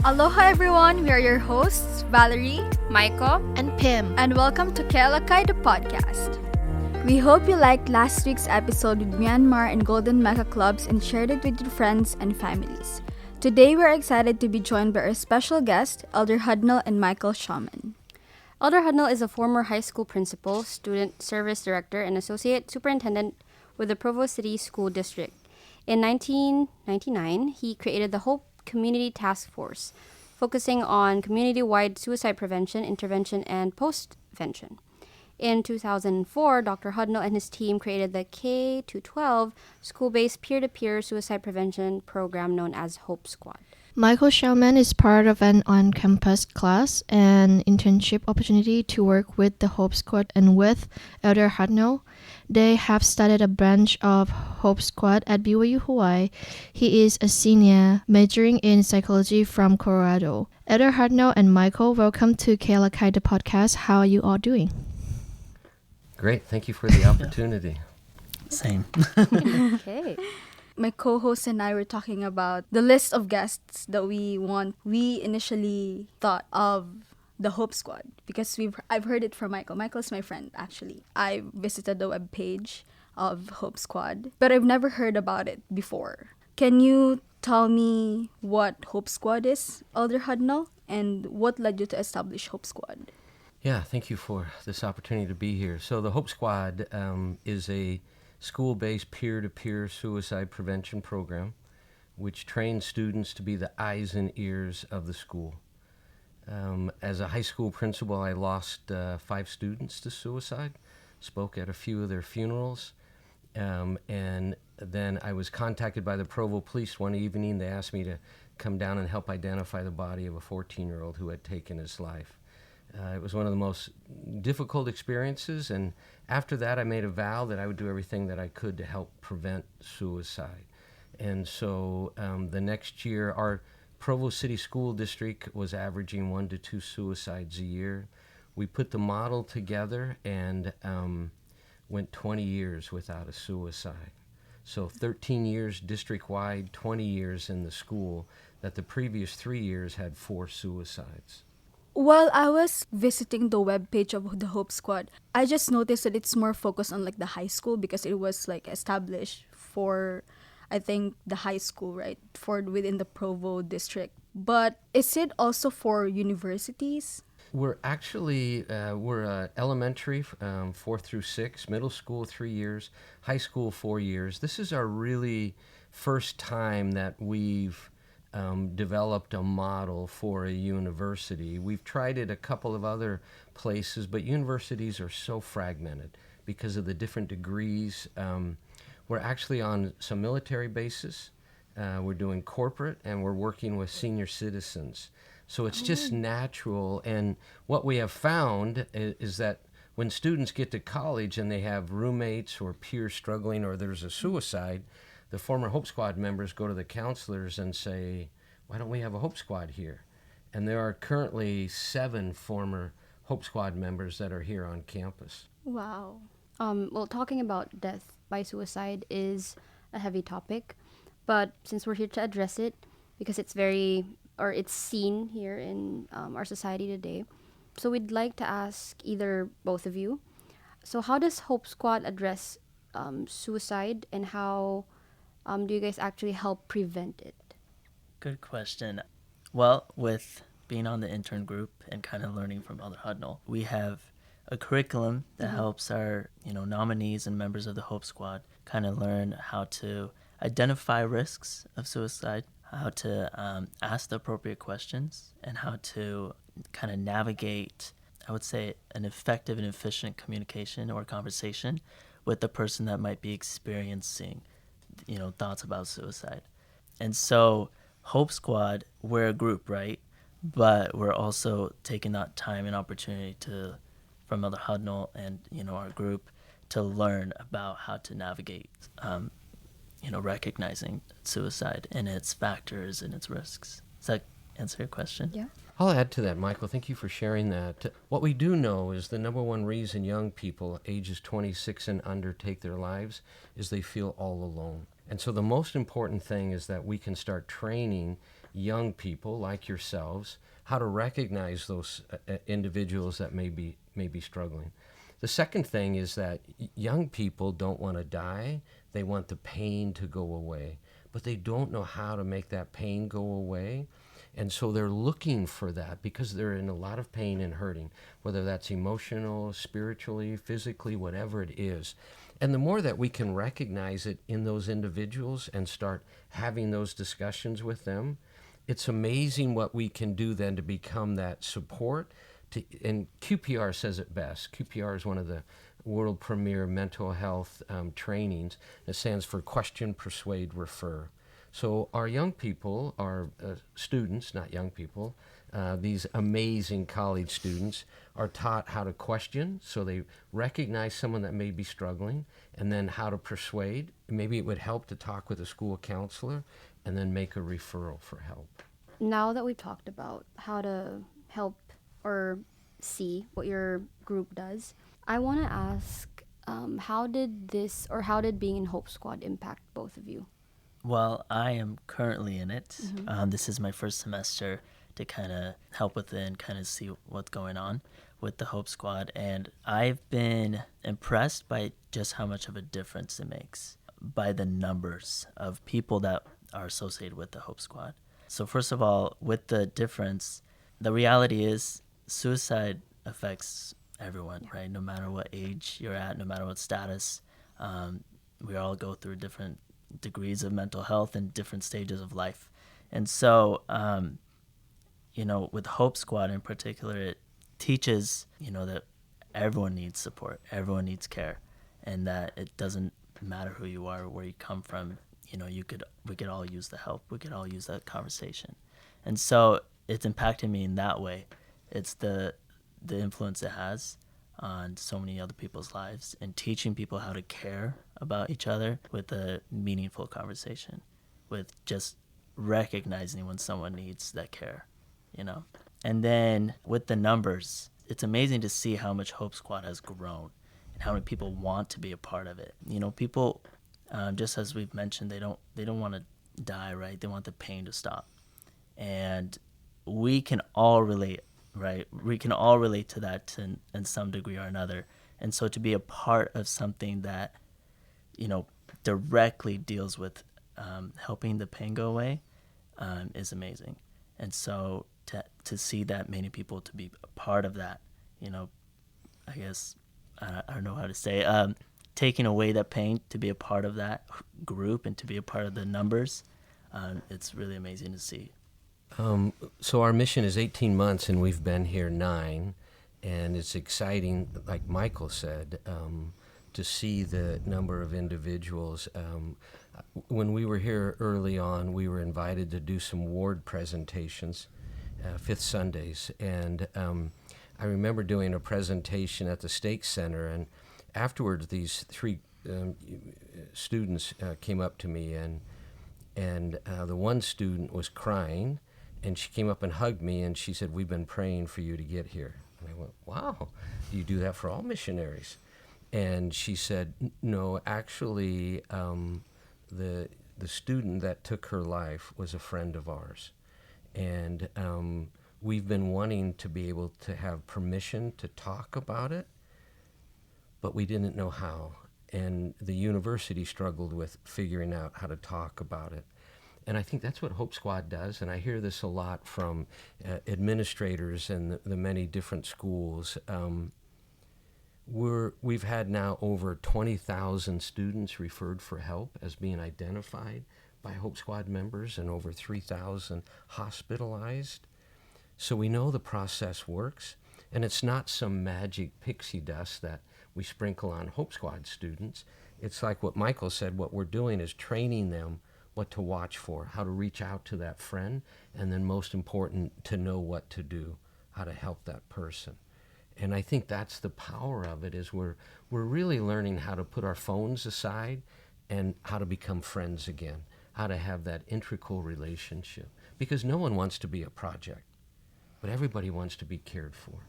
Aloha everyone, we are your hosts, Valerie, Michael, and Pim. and welcome to Alaka'i the podcast. We hope you liked last week's episode with Myanmar and Golden Mecca clubs and shared it with your friends and families. Today we're excited to be joined by our special guests, Elder Hudnall and Michael Schaumann. Elder Hudnall is a former high school principal, student service director, and associate superintendent with the Provo City School District. In 1999, he created the Hope Community Task Force, focusing on community-wide suicide prevention, intervention, and post-vention. In 2004, Dr. Hudnall and his team created the K-12 school-based peer-to-peer suicide prevention program known as Hope Squad. Michael Schaumann is part of an on-campus class and internship opportunity to work with the Hope Squad and with Elder Hudnall. They have started a branch of Hope Squad at BYU-Hawaii. He is a senior majoring in psychology from Colorado. Elder Hudnall and Michael, welcome to Alaka'i the podcast. How are you all doing? Great. Thank you for the opportunity. Same. Okay. My co-host and I were talking about the list of guests that we want. We initially thought of the Hope Squad because I've heard it from Michael. Michael's my friend, actually. I visited the webpage of Hope Squad, but I've never heard about it before. Can you tell me what Hope Squad is, Elder Hudnall, and what led you to establish Hope Squad? Yeah, thank you for this opportunity to be here. So the Hope Squad is a school-based peer-to-peer suicide prevention program which trains students to be the eyes and ears of the school. As a high school principal, I lost 5 students to suicide, spoke at a few of their funerals, and then I was contacted by the Provo police one evening. They asked me to come down and help identify the body of a 14-year-old who had taken his life. It was one of the most difficult experiences, and after that I made a vow that I would do everything that I could to help prevent suicide. And so the next year, our Provo City School District was averaging 1 to 2 suicides a year. We put the model together and went 20 years without a suicide. So 13 years district-wide, 20 years in the school, that the previous 3 years had 4 suicides. While I was visiting the webpage of the Hope Squad, I just noticed that it's more focused on like the high school because it was like established for, I think, the high school, right? For within the Provo district. But is it also for universities? We're actually, we're elementary, 4 through 6, middle school 3 years, high school 4 years. This is our really first time that we've developed a model for a university. We've tried it a couple of other places, but universities are so fragmented because of the different degrees. We're actually on some military bases. We're doing corporate, and we're working with senior citizens. So it's just natural. And what we have found is that when students get to college and they have roommates or peers struggling or there's a suicide, the former Hope Squad members go to the counselors and say, why don't we have a Hope Squad here? And there are currently 7 former Hope Squad members that are here on campus. Wow. Well, talking about death by suicide is a heavy topic, but since we're here to address it, because it's it's seen here in our society today, so we'd like to ask either both of you. So how does Hope Squad address suicide, and how do you guys actually help prevent it? Good question. Well, with being on the intern group and kind of learning from Elder Hudnall, we have a curriculum that helps our, nominees and members of the Hope Squad kind of learn how to identify risks of suicide, how to ask the appropriate questions, and how to kind of navigate, I would say, an effective and efficient communication or conversation with the person that might be experiencing, thoughts about suicide. And so Hope Squad, we're a group, right? But we're also taking that time and opportunity from Elder Hudnall and, our group to learn about how to navigate, recognizing suicide and its factors and its risks. Does that answer your question? Yeah. I'll add to that, Michael. Thank you for sharing that. What we do know is the number one reason young people ages 26 and under take their lives is they feel all alone. And so the most important thing is that we can start training young people like yourselves how to recognize those individuals that may be struggling. The second thing is that young people don't want to die. They want the pain to go away, but they don't know how to make that pain go away. And so they're looking for that because they're in a lot of pain and hurting, whether that's emotional, spiritually, physically, whatever it is. And the more that we can recognize it in those individuals and start having those discussions with them, it's amazing what we can do then to become that support. And QPR says it best. QPR is one of the world premier mental health trainings. It stands for Question, Persuade, Refer. So our young people, our students, not young people, these amazing college students are taught how to question, so they recognize someone that may be struggling, and then how to persuade. Maybe it would help to talk with a school counselor, and then make a referral for help. Now that we've talked about how to help or see what your group does, I want to ask, how did being in Hope Squad impact both of you? Well, I am currently in it. This is my first semester to kind of help with it and kind of see what's going on with the Hope Squad. And I've been impressed by just how much of a difference it makes by the numbers of people that are associated with the Hope Squad. So first of all, with the difference, the reality is suicide affects everyone, right? No matter what age you're at, no matter what status, we all go through different degrees of mental health and different stages of life. And so, with Hope Squad in particular, it teaches, that everyone needs support, everyone needs care, and that it doesn't matter who you are or where you come from. We could all use the help. We could all use that conversation. And so it's impacted me in that way. It's the influence it has on so many other people's lives and teaching people how to care about each other with a meaningful conversation, with just recognizing when someone needs that care, And then with the numbers, it's amazing to see how much Hope Squad has grown and how many people want to be a part of it. People, just as we've mentioned, they don't want to die, right? They want the pain to stop. And we can all relate, right? We can all relate to that in some degree or another. And so to be a part of something that, directly deals with helping the pain go away is amazing. And so to see that many people to be a part of that, I guess, I don't know how to say, taking away that pain, to be a part of that group and to be a part of the numbers, it's really amazing to see. So our mission is 18 months, and we've been here 9, and it's exciting, like Michael said, to see the number of individuals. When we were here early on, we were invited to do some ward presentations, fifth Sundays, and I remember doing a presentation at the Stake Center, and afterwards these 3 students came up to me, and the one student was crying, and she came up and hugged me, and she said, "We've been praying for you to get here." And I went, "Wow, you do that for all missionaries?" And she said, "No, actually, the student that took her life was a friend of ours. And we've been wanting to be able to have permission to talk about it, but we didn't know how. And the university struggled with figuring out how to talk about it." And I think that's what Hope Squad does, and I hear this a lot from administrators and the many different schools. We've had now over 20,000 students referred for help as being identified by Hope Squad members, and over 3,000 hospitalized. So we know the process works, and it's not some magic pixie dust that we sprinkle on Hope Squad students. It's like what Michael said, what we're doing is training them what to watch for, how to reach out to that friend, and then most important, to know what to do, how to help that person. And I think that's the power of it, is we're really learning how to put our phones aside and how to become friends again, how to have that integral relationship. Because no one wants to be a project, but everybody wants to be cared for.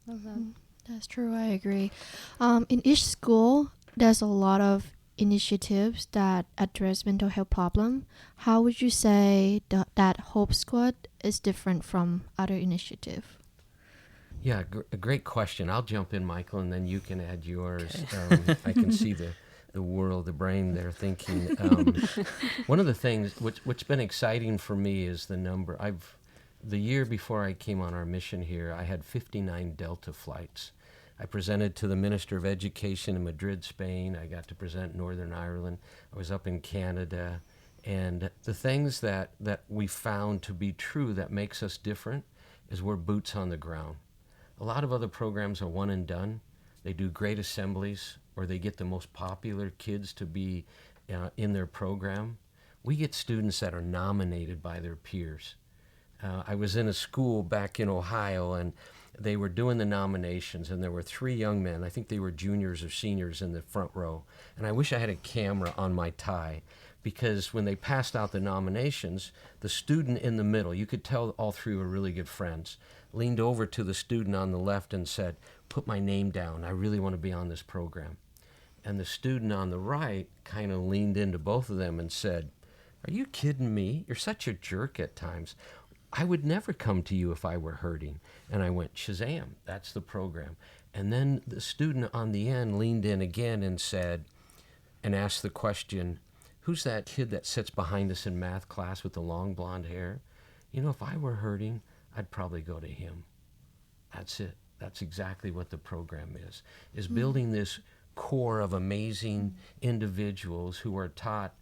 Love that. That's true. I agree. In each school, there's a lot of initiatives that address mental health problem. How would you say that Hope Squad is different from other initiatives? Yeah, a great question. I'll jump in, Michael, and then you can add yours. Okay. I can see the world, the brain there thinking. One of the things what's been exciting for me is the number. The year before I came on our mission here, I had 59 Delta flights. I presented to the Minister of Education in Madrid, Spain. I got to present Northern Ireland. I was up in Canada. And the things that we found to be true that makes us different is we're boots on the ground. A lot of other programs are one and done. They do great assemblies, or they get the most popular kids to be in their program. We get students that are nominated by their peers. I was in a school back in Ohio, and they were doing the nominations, and there were 3 young men. I think they were juniors or seniors in the front row. And I wish I had a camera on my tie, because when they passed out the nominations, the student in the middle, you could tell all 3 were really good friends, leaned over to the student on the left and said, "Put my name down. I really want to be on this program." And the student on the right kind of leaned into both of them and said, "Are you kidding me? You're such a jerk at times. I would never come to you if I were hurting." And I went, Shazam, that's the program. And then the student on the end leaned in again and said, and asked the question, "Who's that kid that sits behind us in math class with the long blonde hair? You know, if I were hurting, I'd probably go to him." That's it. That's exactly what the program is building this core of amazing individuals who are taught.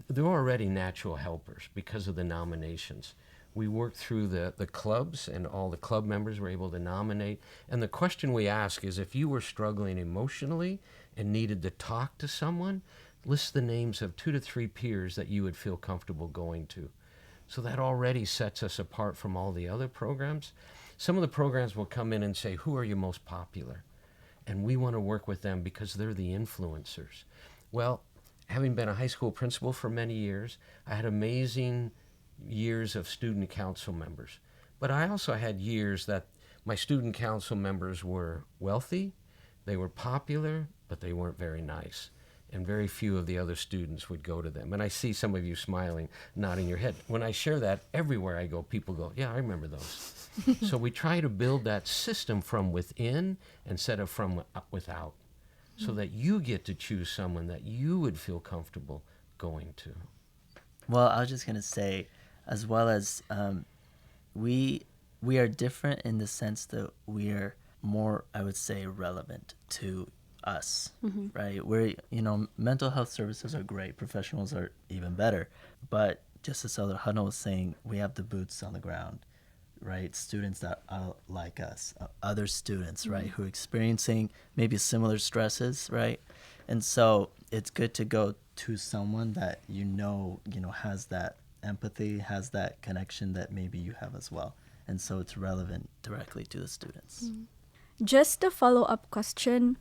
They're already natural helpers because of the nominations. We worked through the clubs, and all the club members were able to nominate. And the question we ask is, if you were struggling emotionally and needed to talk to someone, list the names of 2 to 3 peers that you would feel comfortable going to. So that already sets us apart from all the other programs. Some of the programs will come in and say, "Who are you most popular?" And we want to work with them because they're the influencers. Well, having been a high school principal for many years, I had amazing years of student council members. But I also had years that my student council members were wealthy, they were popular, but they weren't very nice. And very few of the other students would go to them. And I see some of you smiling, nodding your head. When I share that, everywhere I go, people go, "Yeah, I remember those." So we try to build that system from within instead of from without, so that you get to choose someone that you would feel comfortable going to. Well, I was just gonna say, as well as we are different in the sense that we are more, I would say, relevant to us, right? We're, mental health services are great, professionals are even better, but just as Elder Hudnall was saying, we have the boots on the ground, right? Students that are like us, other students, right, who are experiencing maybe similar stresses, right? And so it's good to go to someone that has that empathy, has that connection that maybe you have as well. And so it's relevant directly to the students. Just a follow-up question.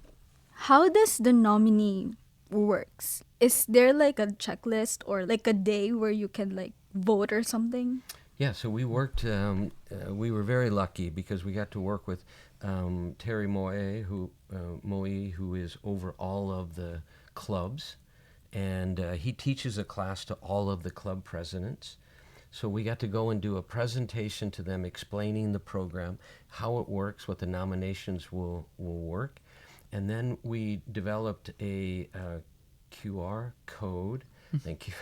How does the nominee works? Is there like a checklist or like a day where you can like vote or something? Yeah, so we worked, we were very lucky because we got to work with Terry Moe, who is over all of the clubs, and he teaches a class to all of the club presidents. So we got to go and do a presentation to them explaining the program, how it works, what the nominations will work. And then we developed a QR code. Thank you.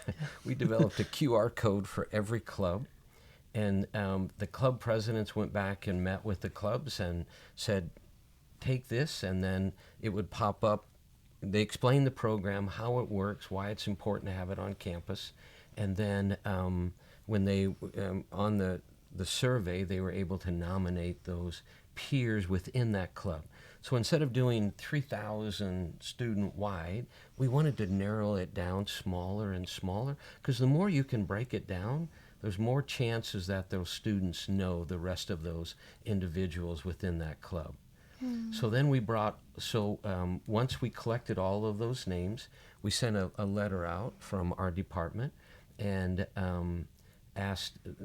We developed a QR code for every club. And the club presidents went back and met with the clubs and said, "Take this," and then it would pop up. They explained the program, how it works, why it's important to have it on campus. And then when they, on the survey, they were able to nominate those peers within that club. So instead of doing 3,000 student-wide, we wanted to narrow it down smaller and smaller, because the more you can break it down, there's more chances that those students know the rest of those individuals within that club. So then once we collected all of those names, we sent a letter out from our department and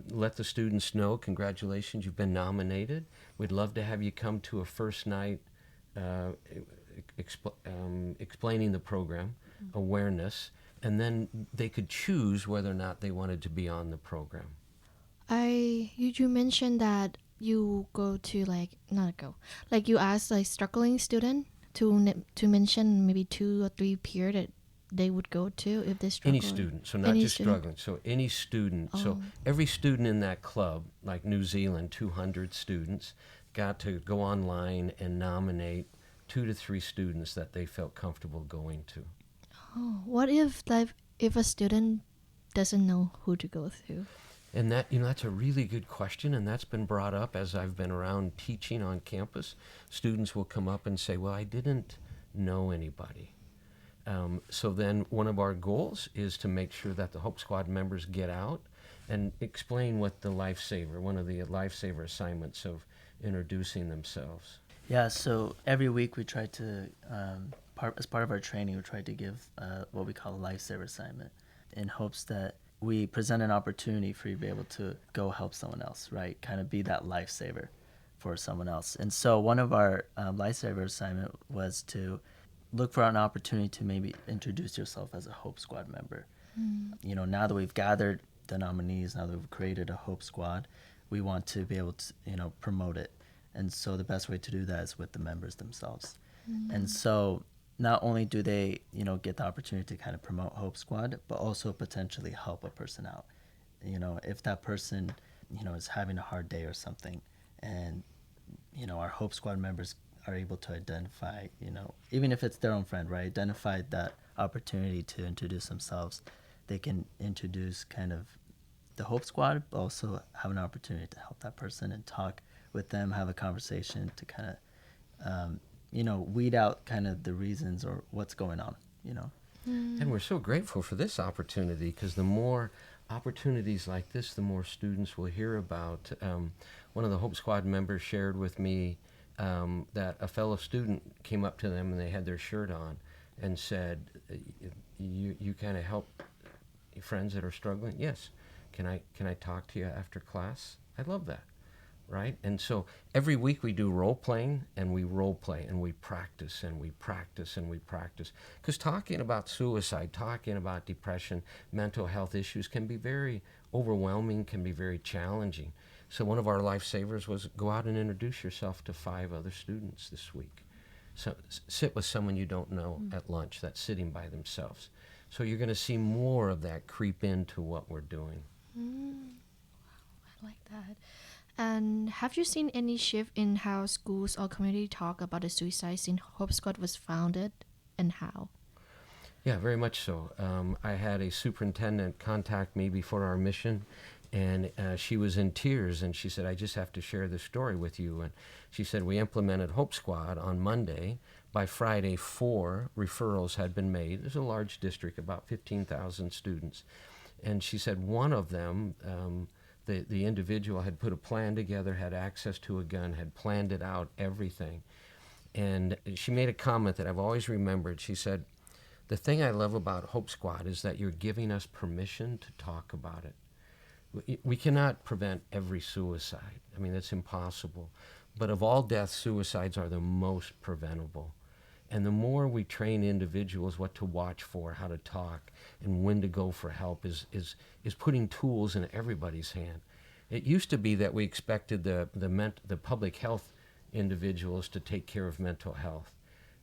let the students know, "Congratulations, you've been nominated. We'd love to have you come to a first night explaining the program, awareness, and then they could choose whether or not they wanted to be on the program. You mentioned that you go to like you ask like struggling student to mention maybe 2 or 3 peer that they would go to if they struggle. Any student, so not Any just student. struggling. So any student. So Oh. every student in that club, like New Zealand, 200 students, got to go online and nominate 2 to 3 students that they felt comfortable going to. Oh, what if if a student doesn't know who to go to? And that, that's a really good question, and that's been brought up as I've been around teaching on campus. Students will come up and say, well, I didn't know anybody. So then one of our goals is to make sure that the Hope Squad members get out and explain what one of the lifesaver assignments of introducing themselves. Yeah, so every week we try to, as part of our training, we try to give what we call a lifesaver assignment in hopes that we present an opportunity for you to be able to go help someone else, right? Kind of be that lifesaver for someone else. And so one of our lifesaver assignment was to look for an opportunity to maybe introduce yourself as a Hope Squad member. Now that we've gathered the nominees, now that we've created a Hope Squad, we want to be able to, promote it. And so the best way to do that is with the members themselves. And so not only do they, get the opportunity to kind of promote Hope Squad, but also potentially help a person out. If that person, is having a hard day or something, and, our Hope Squad members are able to identify, even if it's their own friend, right, identify that opportunity to introduce themselves, they can introduce kind of the Hope Squad, but also have an opportunity to help that person and talk with them, have a conversation to kind of, weed out kind of the reasons or what's going on, And we're so grateful for this opportunity, because the more opportunities like this, the more students will hear about. One of the Hope Squad members shared with me that a fellow student came up to them and they had their shirt on and said, you kind of help friends that are struggling? Yes. Can I talk to you after class? I love that. Right? And so every week we do role playing, and we role play, and we practice, and we practice, and we practice. Because talking about suicide, talking about depression, mental health issues can be very overwhelming, can be very challenging. So one of our lifesavers was go out and introduce yourself to 5 other students this week. So sit with someone you don't know at lunch that's sitting by themselves. So you're going to see more of that creep into what we're doing. I like that. And have you seen any shift in how schools or community talk about the suicide since Hope Squad was founded, and how? Yeah, very much so. I had a superintendent contact me before our mission, and she was in tears, and she said, I just have to share this story with you. And she said, we implemented Hope Squad on Monday. By Friday, 4 referrals had been made. There's a large district, about 15,000 students. And she said one of them, the individual had put a plan together, had access to a gun, had planned it out, everything. And she made a comment that I've always remembered. She said, the thing I love about Hope Squad is that you're giving us permission to talk about it. We cannot prevent every suicide. I mean, that's impossible. But of all deaths, suicides are the most preventable. And the more we train individuals what to watch for, how to talk, and when to go for help is putting tools in everybody's hand. It used to be that we expected the public health individuals to take care of mental health.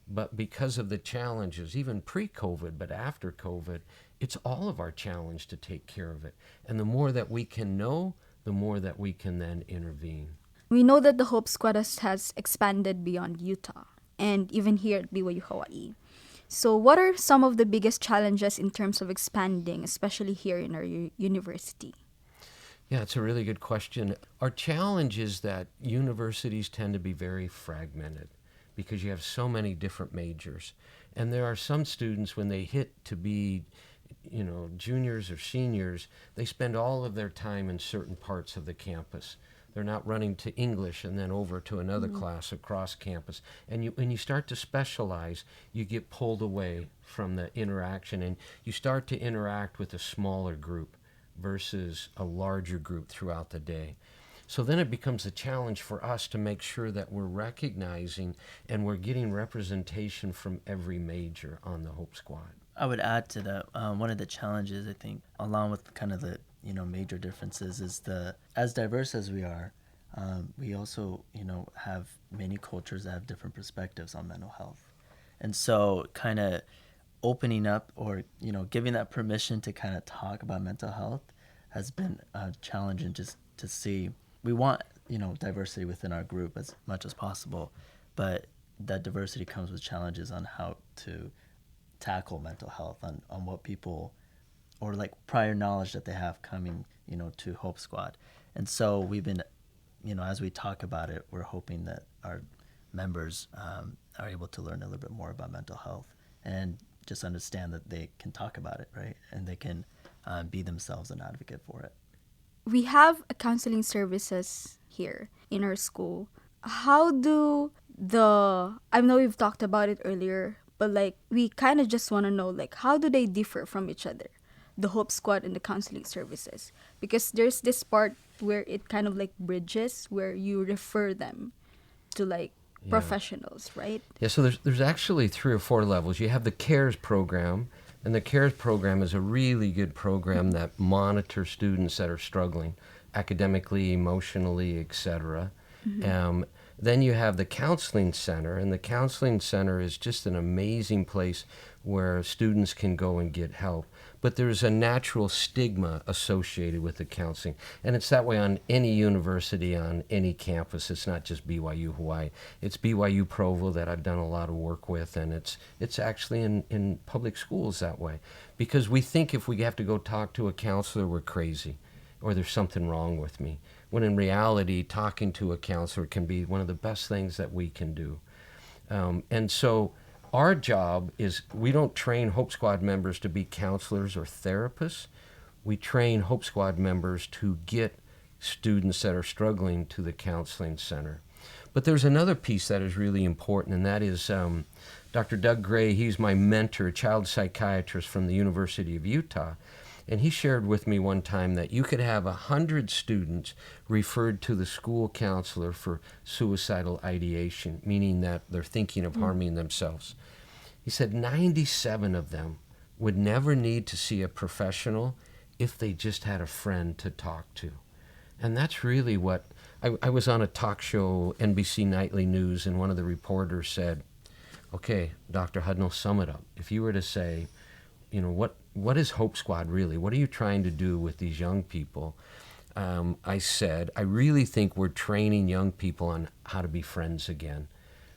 But because of the challenges, even pre-COVID, but after COVID, it's all of our challenge to take care of it. And the more that we can know, the more that we can then intervene. We know that the Hope Squad has expanded beyond Utah and even here at BYU-Hawaii. So what are some of the biggest challenges in terms of expanding, especially here in our university? Yeah, it's a really good question. Our challenge is that universities tend to be very fragmented because you have so many different majors. And there are some students, when they hit to be, juniors or seniors, they spend all of their time in certain parts of the campus. They're not running to English and then over to another class across campus. And when you start to specialize, you get pulled away from the interaction, and you start to interact with a smaller group versus a larger group throughout the day. So then it becomes a challenge for us to make sure that we're recognizing and we're getting representation from every major on the Hope Squad. I would add to that. One of the challenges, I think, along with kind of the major differences, is as diverse as we are, we also have many cultures that have different perspectives on mental health, and so kind of opening up or giving that permission to kind of talk about mental health has been challenging. Just to see, we want diversity within our group as much as possible, but that diversity comes with challenges on how to tackle mental health, on what people, or like prior knowledge that they have coming to Hope Squad. And so we've been as we talk about it, we're hoping that our members are able to learn a little bit more about mental health and just understand that they can talk about it, right? And they can be themselves an advocate for it. We have a counseling services here in our school. How do I know we've talked about it earlier, but like we kind of just want to know, like, how do they differ from each other, the Hope Squad and the counseling services? Because there's this part where it kind of like bridges, where you refer them to like professionals, right? Yeah, so there's actually 3 or 4 levels. You have the CARES program, and the CARES program is a really good program that monitors students that are struggling academically, emotionally, etc. Then you have the counseling center, and the counseling center is just an amazing place where students can go and get help. But there's a natural stigma associated with the counseling, and it's that way on any university, on any campus. It's not just BYU-Hawaii. It's BYU Provo that I've done a lot of work with, and it's actually in public schools that way. Because we think if we have to go talk to a counselor, we're crazy, or there's something wrong with me. When in reality, talking to a counselor can be one of the best things that we can do. And so our job is, we don't train Hope Squad members to be counselors or therapists. We train Hope Squad members to get students that are struggling to the counseling center. But there's another piece that is really important, and that is Dr. Doug Gray. He's my mentor, child psychiatrist from the University of Utah. And he shared with me one time that you could have 100 students referred to the school counselor for suicidal ideation, meaning that they're thinking of harming themselves. He said 97 of them would never need to see a professional if they just had a friend to talk to. And that's really what, I was on a talk show, NBC Nightly News, and one of the reporters said, okay, Dr. Hudnall, sum it up. If you were to say, what is Hope Squad really? What are you trying to do with these young people? I said, I really think we're training young people on how to be friends again,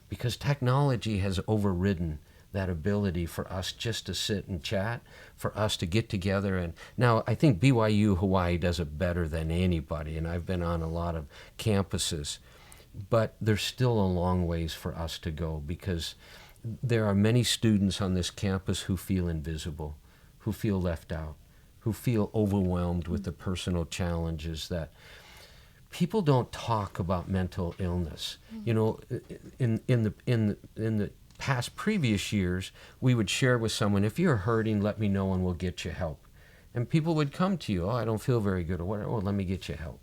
because technology has overridden that ability for us just to sit and chat, for us to get together. And now I think BYU-Hawaii does it better than anybody, and I've been on a lot of campuses, but there's still a long ways for us to go, because there are many students on this campus who feel invisible, who feel left out, who feel overwhelmed with the personal challenges that people don't talk about mental illness. In the past previous years, we would share with someone, if you're hurting, let me know and we'll get you help. And people would come to you, oh, I don't feel very good, or whatever, oh, let me get you help.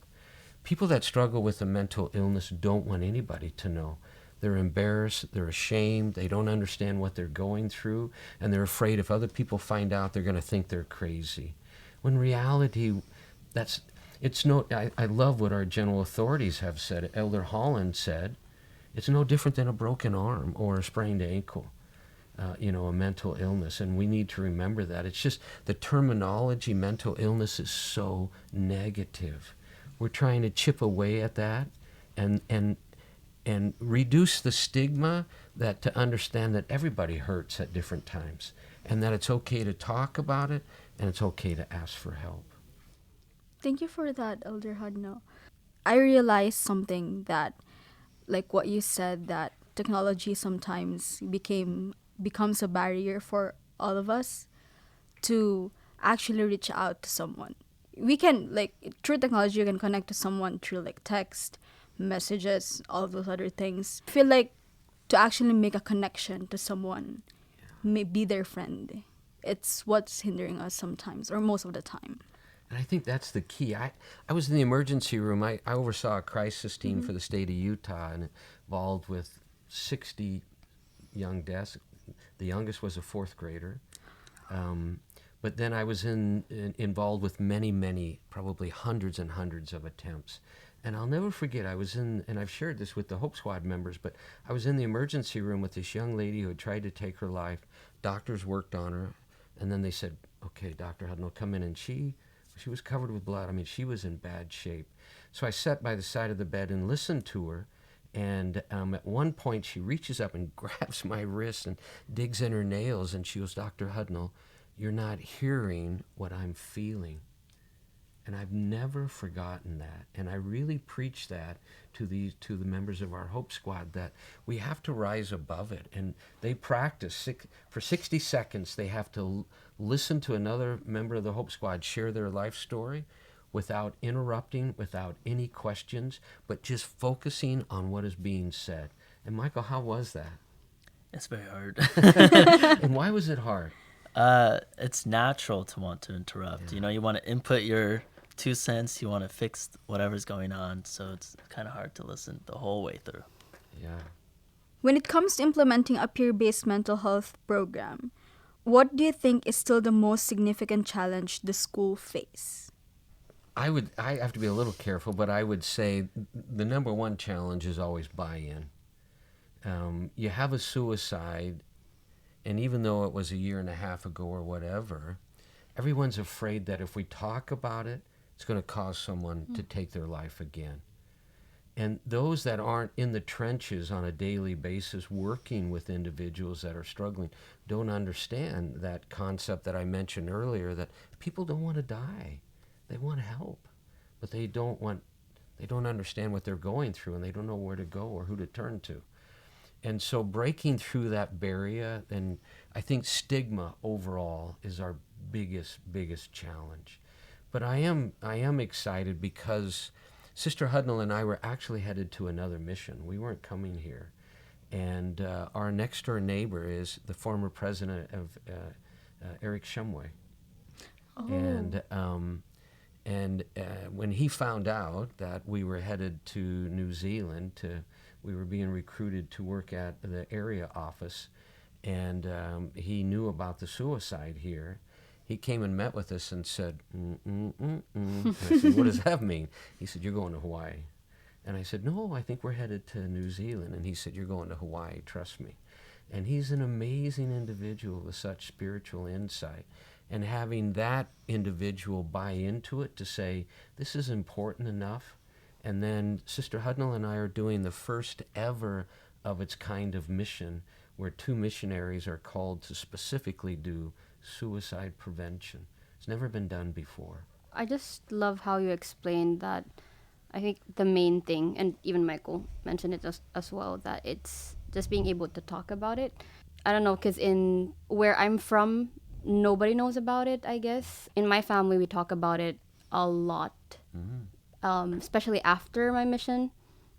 People that struggle with a mental illness don't want anybody to know. They're embarrassed, they're ashamed, they don't understand what they're going through, and they're afraid if other people find out, they're going to think they're crazy. When in reality, I love what our general authorities have said. Elder Holland said, it's no different than a broken arm or a sprained ankle, a mental illness, and we need to remember that. It's just the terminology mental illness is so negative. We're trying to chip away at that and reduce the stigma, that to understand that everybody hurts at different times, and that it's okay to talk about it, and it's okay to ask for help. Thank you for that, Elder Hudnall. I realized something, that, like what you said, that technology sometimes becomes a barrier for all of us to actually reach out to someone. We can, like, through technology, you can connect to someone through like text, messages, all those other things. I feel like to actually make a connection to someone, be their friend, it's what's hindering us sometimes, or most of the time. And I think that's the key. I was in the emergency room. I oversaw a crisis team for the state of Utah, and involved with 60 young deaths. The youngest was a 4th grader. But then I was involved with many, probably hundreds and hundreds of attempts. And I'll never forget, I was in, and I've shared this with the Hope Squad members, but I was in the emergency room with this young lady who had tried to take her life. Doctors worked on her, and then they said, okay, Dr. Hudnall, come in. And she was covered with blood. I mean, she was in bad shape. So I sat by the side of the bed and listened to her. And at one point, she reaches up and grabs my wrist and digs in her nails. And she goes, Dr. Hudnall, you're not hearing what I'm feeling. And I've never forgotten that. And I really preach that to the members of our Hope Squad, that we have to rise above it. And they practice. For 60 seconds, they have to listen to another member of the Hope Squad share their life story without interrupting, without any questions, but just focusing on what is being said. And Michael, how was that? It's very hard. And why was it hard? It's natural to want to interrupt. You know, you want to input your 2 cents, you want to fix whatever's going on, so it's kind of hard to listen the whole way through. Yeah. When it comes to implementing a peer-based mental health program, what do you think is still the most significant challenge the school face? I have to be a little careful, but I would say the number one challenge is always buy-in. You have a suicide, and even though it was a year and a half ago or whatever, everyone's afraid that if we talk about it, it's going to cause someone to take their life again. And those that aren't in the trenches on a daily basis working with individuals that are struggling don't understand that concept that I mentioned earlier, that people don't want to die. They want help, but they don't understand what they're going through, and they don't know where to go or who to turn to. And so breaking through that barrier, and I think stigma overall is our biggest challenge. But I am excited because Sister Hudnall and I were actually headed to another mission. We weren't coming here. And our next door neighbor is the former president of Eric Shumway. Oh. And when he found out that we were headed to New Zealand, we were being recruited to work at the area office, and he knew about the suicide here, he came and met with us and said, And I said, what does that mean? He said, you're going to Hawaii. And I said, no, I think we're headed to New Zealand. And he said, you're going to Hawaii, trust me. And he's an amazing individual with such spiritual insight. And having that individual buy into it to say, this is important enough. And then Sister Hudnall and I are doing the first ever of its kind of mission, where 2 missionaries are called to specifically do suicide prevention. It's never been done before. I just love how you explained that. I think the main thing, and even Michael mentioned it as well, that it's just being able to talk about it. I don't know, because in where I'm from, nobody knows about it, I guess. In my family, we talk about it a lot, especially after my mission,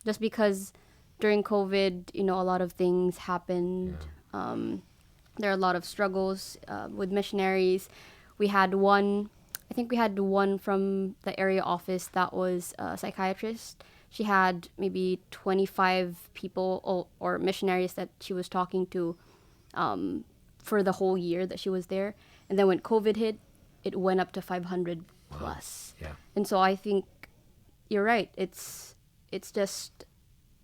just because during COVID, a lot of things happened. Yeah. There are a lot of struggles with missionaries. We had one from the area office that was a psychiatrist. She had maybe 25 people or missionaries that she was talking to for the whole year that she was there. And then when COVID hit, it went up to 500 plus. Yeah. And so I think you're right. It's just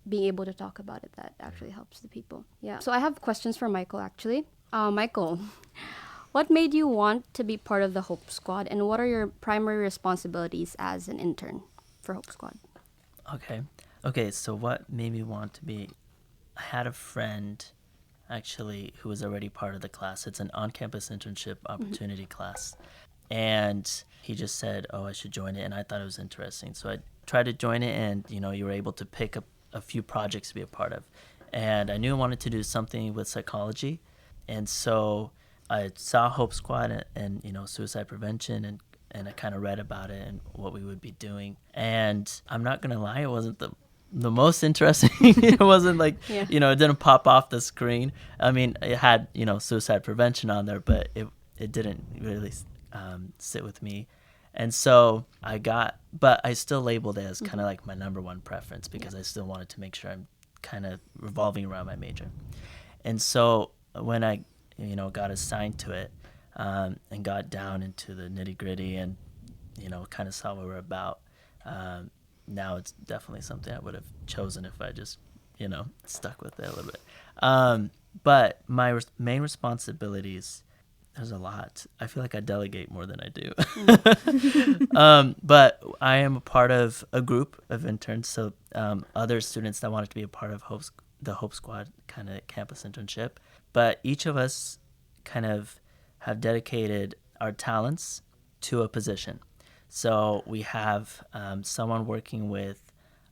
being able to talk about it that actually helps the people. Yeah. So I have questions for Michael, actually. Michael, what made you want to be part of the Hope Squad, and what are your primary responsibilities as an intern for Hope Squad? Okay, so what made me want to be... I had a friend, actually, who was already part of the class. It's an on-campus internship opportunity class. And he just said, I should join it, and I thought it was interesting. So I tried to join it, and, you were able to pick up a few projects to be a part of. And I knew I wanted to do something with psychology. And so I saw Hope Squad and suicide prevention, and I kind of read about it and what we would be doing. And I'm not going to lie, it wasn't the most interesting. It wasn't like, it didn't pop off the screen. I mean, it had, suicide prevention on there, but it didn't really sit with me. And so but I still labeled it as kind of like my number one preference, because I still wanted to make sure I'm kind of revolving around my major. And so when I, got assigned to it, and got down into the nitty gritty and, kind of saw what we're about. Now it's definitely something I would have chosen if I just, stuck with it a little bit. But my main responsibilities, there's a lot. I feel like I delegate more than I do. But I am a part of a group of interns, so other students that wanted to be a part of the Hope Squad kind of campus internship. But each of us kind of have dedicated our talents to a position. So we have someone working with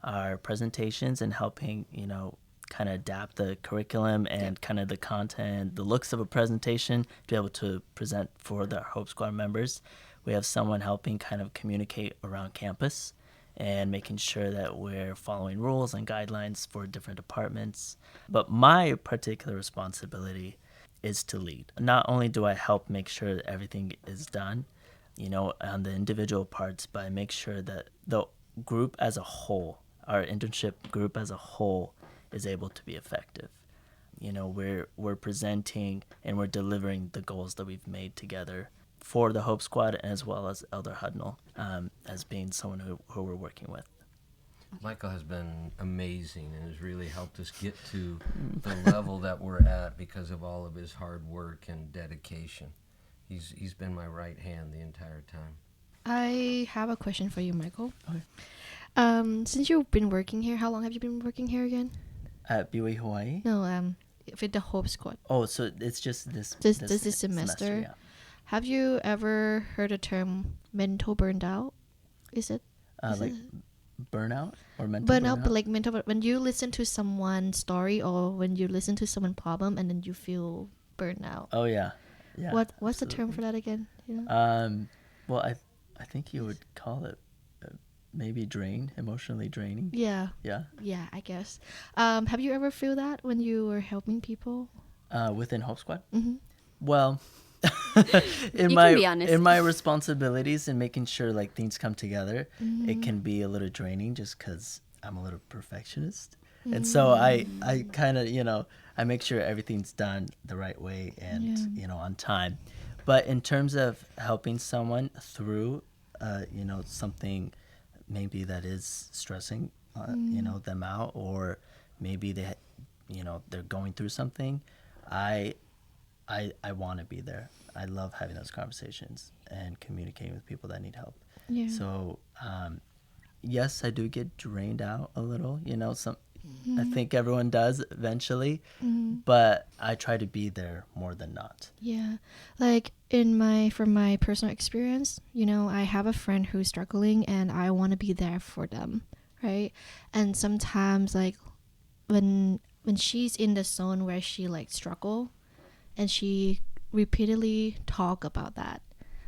our presentations and helping, kind of adapt the curriculum and kind of the content, the looks of a presentation to be able to present for the Hope Squad members. We have someone helping kind of communicate around campus and making sure that we're following rules and guidelines for different departments. But my particular responsibility is to lead. Not only do I help make sure that everything is done, on the individual parts, but I make sure that the group as a whole, our internship group as a whole, is able to be effective. We're presenting and we're delivering the goals that we've made together for the Hope Squad, as well as Elder Hudnall, as being someone who we're working with. Michael has been amazing and has really helped us get to the level that we're at because of all of his hard work and dedication. He's been my right hand the entire time. I have a question for you, Michael. Okay. Since you've been working here, how long have you been working here again? At BYU-Hawaii? No, with the Hope Squad. Oh, so it's just this semester. Yeah. Have you ever heard the term mental burned out? Is it? Like burnout or mental burnout? But like mental, when you listen to someone's story or when you listen to someone's problem and then you feel burned out. Oh yeah. Yeah. What's absolutely. the term for that again? Well, I think you would call it maybe emotionally draining. Yeah. Yeah. Yeah, I guess. Have you ever feel that when you were helping people? Within Hope Squad? Mm-hmm. Well, You can be honest. in my responsibilities and making sure like things come together, Mm-hmm. it can be a little draining just because I'm a little perfectionist. And so I kind of, I make sure everything's done the right way and, on time. But in terms of helping someone through, something maybe that is stressing, them out, or maybe they're going through something, I want to be there. I love having those conversations and communicating with people that need help. Yeah. So, yes, I do get drained out a little, I think everyone does eventually, but I try to be there more than not. Yeah, like from my personal experience, I have a friend who's struggling and I want to be there for them, right? And sometimes like when she's in the zone where she like struggle and she repeatedly talk about that,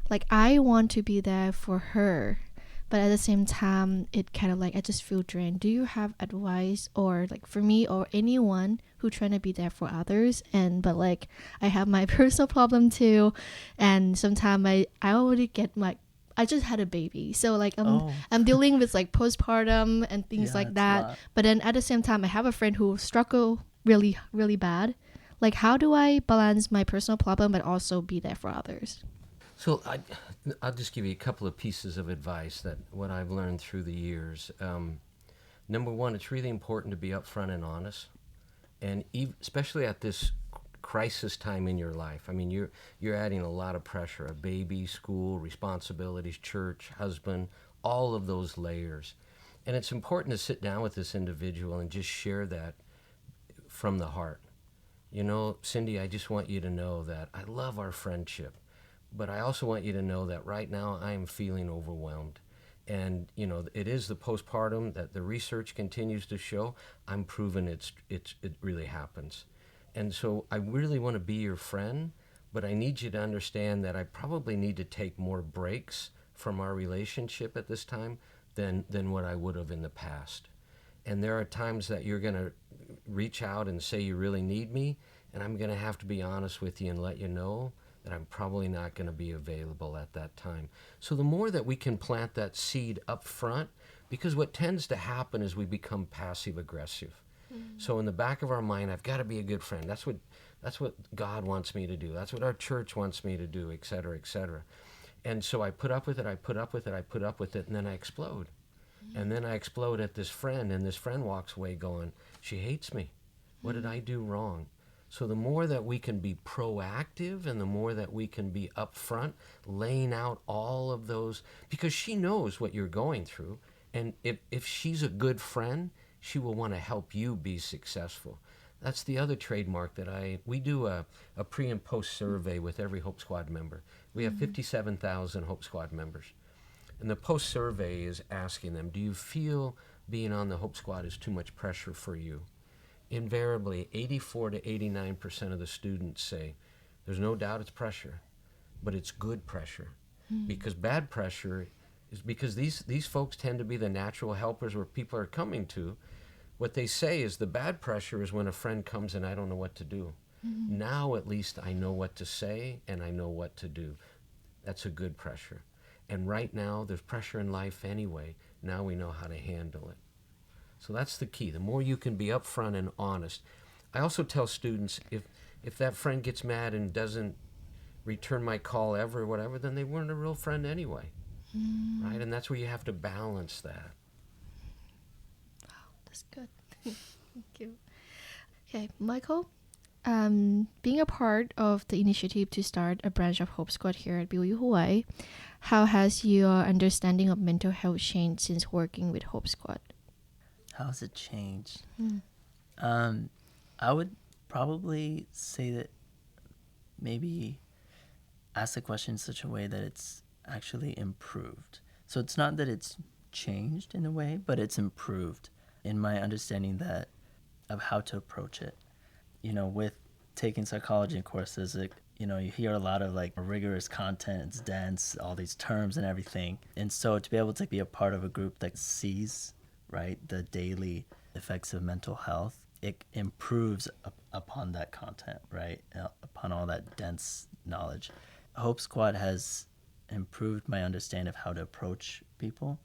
like I want to be there for her, but at the same time it kind of like I just feel drained. Do you have advice, or like for me or anyone who trying to be there for others, but like I have my personal problem too, and sometimes I already get like I just had a baby, so like I'm dealing with like postpartum and things like that, but then at the same time I have a friend who struggle really really bad. Like how do I balance my personal problem but also be there for others? So I'll just give you a couple of pieces of advice that what I've learned through the years. Number one, it's really important to be upfront and honest, and especially at this crisis time in your life. I mean, you're adding a lot of pressure: a baby, school, responsibilities, church, husband, all of those layers, and it's important to sit down with this individual and just share that from the heart. Cindy, I just want you to know that I love our friendship. But I also want you to know that right now I am feeling overwhelmed. And, it is the postpartum that the research continues to show. I'm proving it really happens. And so I really want to be your friend, but I need you to understand that I probably need to take more breaks from our relationship at this time than what I would have in the past. And there are times that you're going to reach out and say you really need me, and I'm going to have to be honest with you and let you know that I'm probably not going to be available at that time. So the more that we can plant that seed up front, because what tends to happen is we become passive aggressive. So in the back of our mind, I've got to be a good friend. That's what That's what God wants me to do. That's what our church wants me to do, et cetera, et cetera. And so I put up with it, I put up with it, I put up with it, and then I explode. And then I explode at this friend, and this friend walks away going, she hates me. What did I do wrong? So the more that we can be proactive and the more that we can be upfront, laying out all of those, because she knows what you're going through. And if she's a good friend, she will want to help you be successful. That's the other trademark that we do a pre and post survey with every Hope Squad member. We have 57,000 Hope Squad members. And the post survey is asking them, do you feel being on the Hope Squad is too much pressure for you? Invariably, 84 to 89% of the students say, there's no doubt it's pressure, but it's good pressure. Because bad pressure is because these folks tend to be the natural helpers where people are coming to. What they say is the bad pressure is when a friend comes and I don't know what to do. Now at least I know what to say and I know what to do. That's a good pressure. And right now there's pressure in life anyway. Now we know how to handle it. So that's the key. The more you can be upfront and honest. I also tell students if that friend gets mad and doesn't return my call ever or whatever, then they weren't a real friend anyway. Right? And that's where you have to balance that. That's good. Thank you. Okay, Michael, being a part of the initiative to start a branch of Hope Squad here at BYU-Hawaii, how has your understanding of mental health changed since working with Hope Squad? How has it changed? I would probably say that maybe ask the question in such a way that it's actually improved. So it's not that it's changed in a way, but it's improved in my understanding that of how to approach it. You know, with taking psychology courses, you hear a lot of like rigorous content, it's dense, all these terms and everything. And so to be able to be a part of a group that sees, right, the daily effects of mental health, it improves upon that content, right, upon all that dense knowledge. Hope Squad has improved my understanding of how to approach people,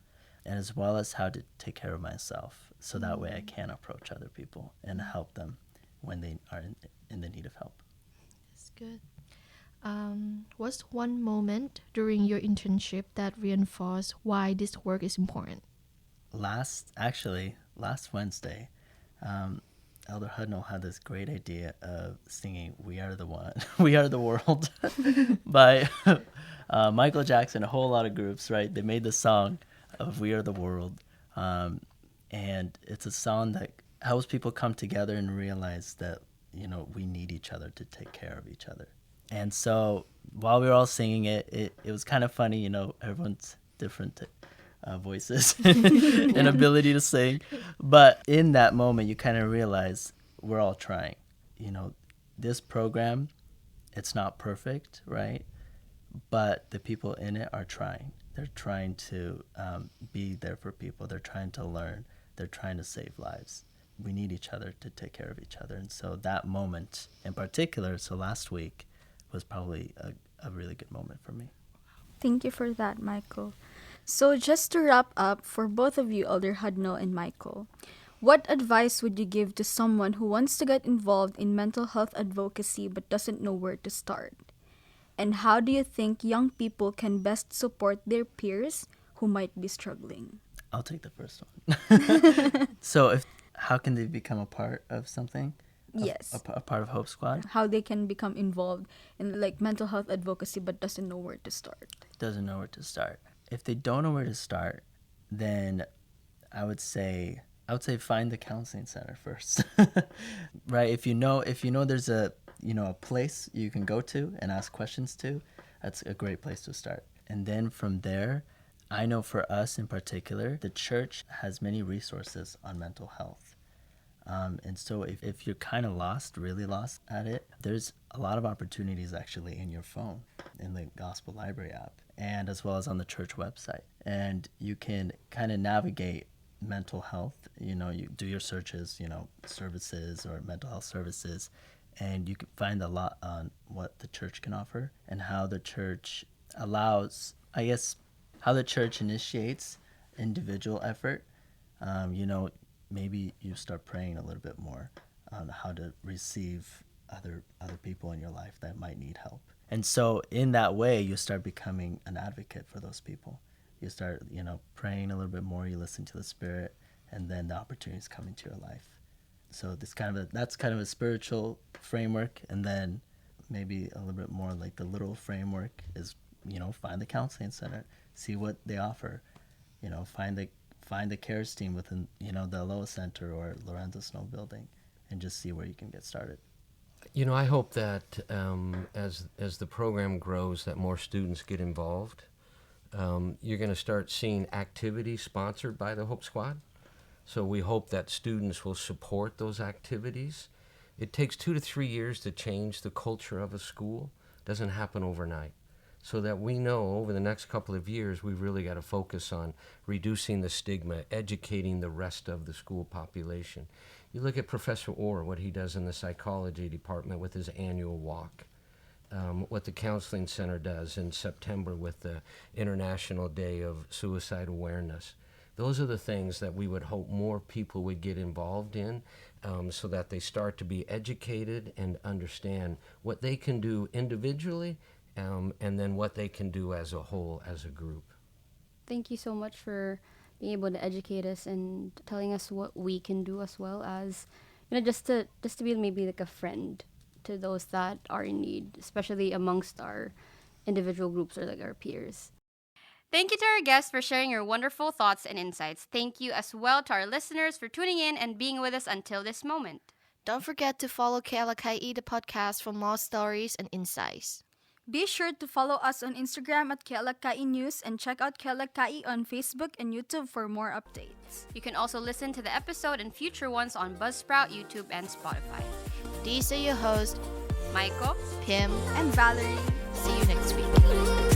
and as well as how to take care of myself, so that way I can approach other people and help them when they are in the need of help. That's good. What's one moment during your internship that reinforced why this work is important? Last Wednesday, Elder Hudnall had this great idea of singing "We Are the One, We Are the World" by Michael Jackson. A whole lot of groups, right? They made the song of "We Are the World," and it's a song that helps people come together and realize that we need each other to take care of each other. And so while we were all singing it, it was kind of funny. Everyone's different voices and ability to sing, but in that moment you kind of realize we're all trying. This program, it's not perfect, right? But the people in it are trying. They're trying to be there for people. They're trying to learn. They're trying to save lives. We need each other to take care of each other. And so that moment in particular, so last week, was probably a really good moment for me. Thank you for that, Michael. So just to wrap up, for both of you, Elder Hudnall and Michael, what advice would you give to someone who wants to get involved in mental health advocacy but doesn't know where to start? And how do you think young people can best support their peers who might be struggling? I'll take the first one. So how can they become a part of something? Yes. A part of Hope Squad? How they can become involved in mental health advocacy but doesn't know where to start. Doesn't know where to start. If they don't know where to start, then I would say find the counseling center first. Right? If you know there's a place you can go to and ask questions to, that's a great place to start. And then from there, I know for us in particular, the church has many resources on mental health. And so if you're kind of really lost at it, there's a lot of opportunities actually in your phone, in the Gospel Library app, and as well as on the church website. And you can kind of navigate mental health. You do your searches, services or mental health services, and you can find a lot on what the church can offer and how the church allows, how the church initiates individual effort. Maybe you start praying a little bit more on how to receive other people in your life that might need help. And so in that way, you start becoming an advocate for those people. You start, praying a little bit more, you listen to the Spirit, and then the opportunities come into your life. So that's kind of a spiritual framework, and then maybe a little bit more like the literal framework is, find the counseling center, see what they offer, find the CARES team within, the Aloha Center or Lorenzo Snow Building, and just see where you can get started. I hope that as the program grows, that more students get involved. You're going to start seeing activities sponsored by the Hope Squad. So we hope that students will support those activities. It takes 2 to 3 years to change the culture of a school. It doesn't happen overnight. So that we know over the next couple of years, we've really got to focus on reducing the stigma, educating the rest of the school population. You look at Professor Orr, what he does in the psychology department with his annual walk, what the counseling center does in September with the International Day of Suicide Awareness. Those are the things that we would hope more people would get involved in, so that they start to be educated and understand what they can do individually, and then what they can do as a whole, as a group. Thank you so much for being able to educate us and telling us what we can do, as well as, just to be maybe like a friend to those that are in need, especially amongst our individual groups or like our peers. Thank you to our guests for sharing your wonderful thoughts and insights. Thank you as well to our listeners for tuning in and being with us until this moment. Don't forget to follow Alaka'i, the podcast, for more stories and insights. Be sure to follow us on Instagram at Alaka'i News and check out Alaka'i on Facebook and YouTube for more updates. You can also listen to the episode and future ones on Buzzsprout, YouTube, and Spotify. These are your hosts, Michael, Pim, And Valerie. see you next week.